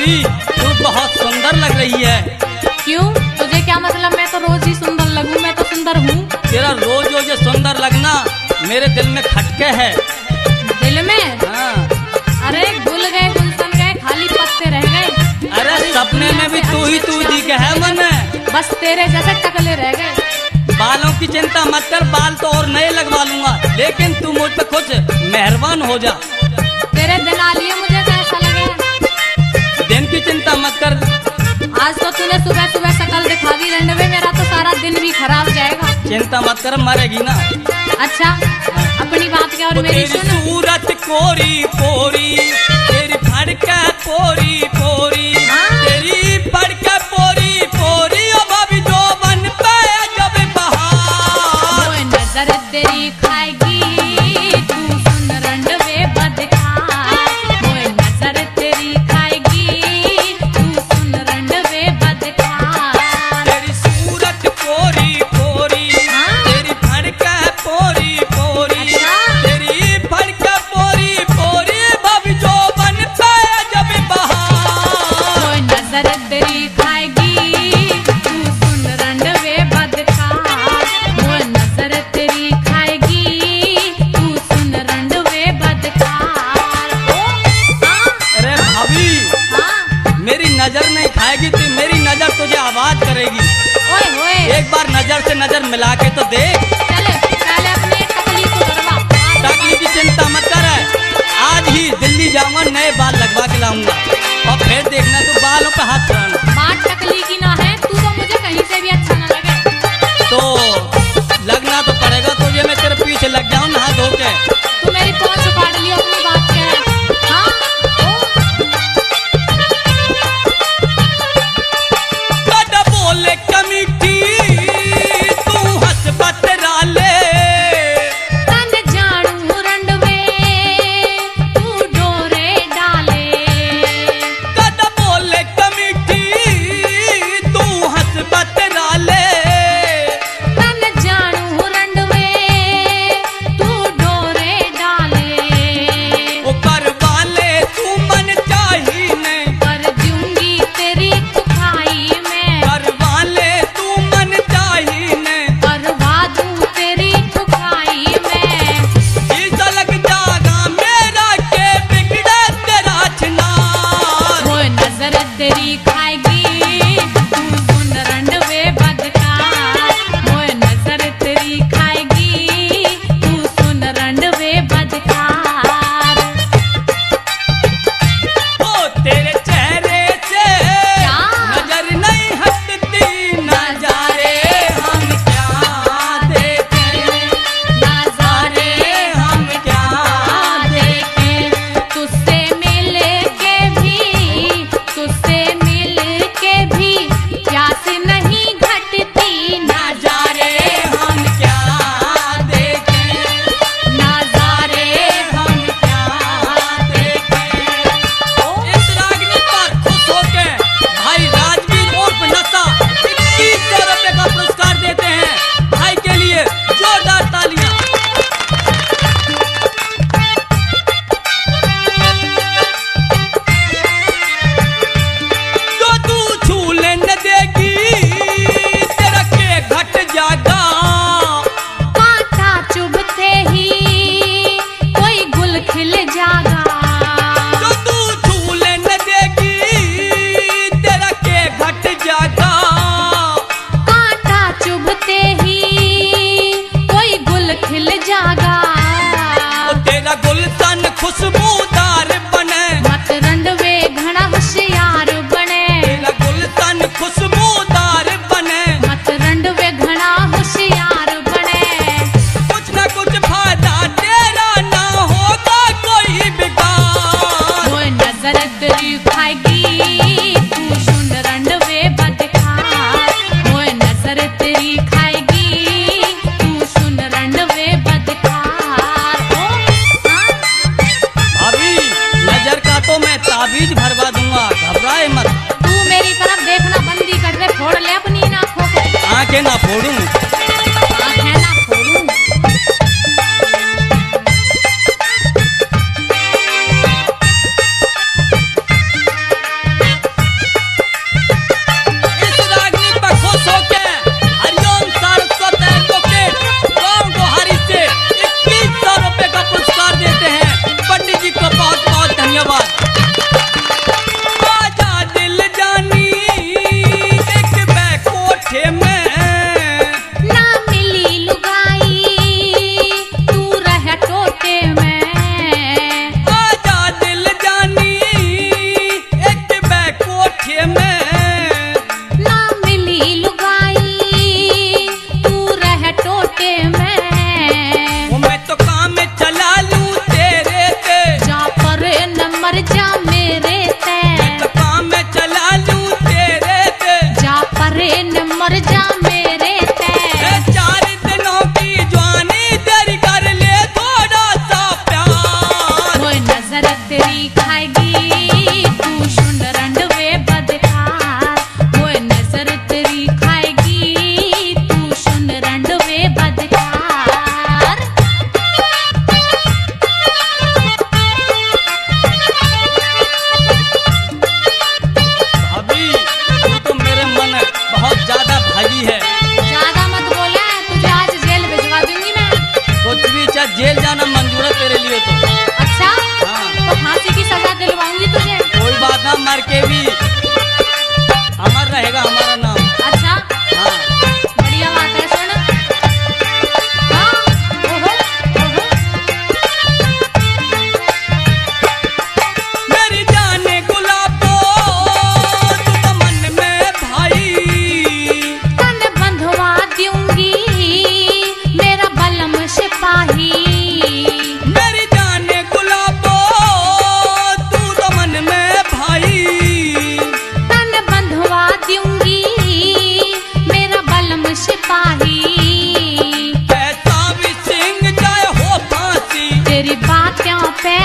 भाभी तू बहुत सुंदर लग रही है। क्यों? तुझे क्या मतलब? मैं तो रोज ही सुंदर लगूं, मैं तो सुंदर हूँ। तेरा रोज रोज ये सुंदर लगना मेरे दिल में खटके है। दिल में? हाँ। अरे गुल गए गुलशन गए, खाली पत्ते रह गए। अरे सपने में भी तू ही तू दी के है मन में। बस तेरे जैसे टकले रह गए। बालों की चिंता मत कर, बाल तो और नए लगवा लूंगा, लेकिन तू मुझ पे कुछ मेहरबान हो जा। तेरे दिन आ लिए मुझे कैसा लगे? दिन की चिंता मत कर। आज तो तूने सुबह सुबह शकल दिखा दी रंडवे, मेरा तो सारा दिन भी खराब जाएगा। चिंता मत कर, मरेगी ना। अच्छा अपनी बात क्या और मेरी सुन। सूरत कोरी पोरी तेरी फड़का पोरी पोरी तेरी फड़का पोरी पोरी ओ भाभी जो बन पे जब बहार। वो नजर तेरी खाएगी तू सुन रंडवे बदकार। वो नजर तेरी खाएगी तू सुन रंडवे बदकार। तेरी सूरत कोरी पोरी तेरी फड़का पोरी पोरी तेरी फड़का पोरी पोरी भाभी जो बन पे जब बहार। वो नजर तेरी खाएगी तू सुन रंडवे बदकार। वो नजर तेरी खाएगी तू सुन रंडवे बदकार। अरे भाभी हाँ मेरी नजर नहीं खाएगी तू, मेरी नजर तुझे आवाज करेगी। ओए होए एक बार नजर से नजर मिला के तो देख। चले पहले अपने टकली को करवा। टकली की चिंता मत कर, आज ही दिल्ली जाऊंगा, नए बाल लगवा के लाऊंगा और फिर देखना तू बालों पे हाथ चढ़ाना। बात टकली की ना है, तू तो मुझे कहीं से भी अच्छा ना लगे। तो लगना तो पड़ेगा तुझे, मैं तेरे पीछे लग जाऊं नहा धो के। तू मेरी पहुंच उखाड़ लियो अपनी बात के। हाँ कद बोले कमीठी तू हंस बतरा ले। तन जानू रंडवे तू डोरे डाले। कद बोले कमीठी तू हंस बतरा ले। तन जानू रंडवे तू डोरे डाले। ओ कर वाले तू मन चाही ने, कर दूंगी तेरी खुखाई में। कर वाले तू मन चाही ने। करवा दूं तेरी खुखाई में। इस लग जागा मेरा के बिगड़े तेरा छिनार। वो नजर तेरी खाएगी तू सुन रंडवे बदकार। वो नजर तेरी खाएगी तू सुन रंडवे बदकार। ओ तेरे चेहरे से क्या? नजर नहीं हटती, नजारे हम क्या देखें, नजारे हम क्या देखें। तुझसे मिल के भी, तुझसे मिल के भी प्यास नहीं घटती। नजारे हम क्या देखें, नजारे हम क्या देखें। इस रागनी पर खुश होके भाई राजवीर उर्फ नशा 2100 रुपए का पुरस्कार देते हैं भाई के लिए, जोरदार तालियां। जो तू छूले न देगी तेरा के घट जागा। कांटा चुभते ही कोई गुल खिल जागा। जो तू छूले न देगी तेरा के घट जागा। कांटा चुभते ही कोई गुल खिल जागा। ओ तेरा गुलशन खुशबूदार बने, मत रंडवे घना होशियार बने। तेरा गुलशन खुशबूदार बने। मत रंडवे घना होशियार बने। कुछ न कुछ फायदा तेरा ना होगा कोई बिगाड़। वो नजर तेरी खाएगी तू सुन रंडवे बदकार। वो नजर तेरी खाएगी तू सुन रंडवे बदकार। ओ हाँ भाभी के भी अमर रहेगा हमारा नाम। अच्छा, हाँ बढ़िया बात है। सुन, हाँ, ओहो, ओहो। मेरी जाने गुलाबो तू तो मन में भाई, तन बंधवा दूंगी मेरा बलम सिपाही। मेरी जाने गुलाबो तू तो मन में भाई, तन बंधवा दूंगी मेरा बलम सिपाही। कैसा भी सिंह चाहे हो फांसी, तेरी बातों पे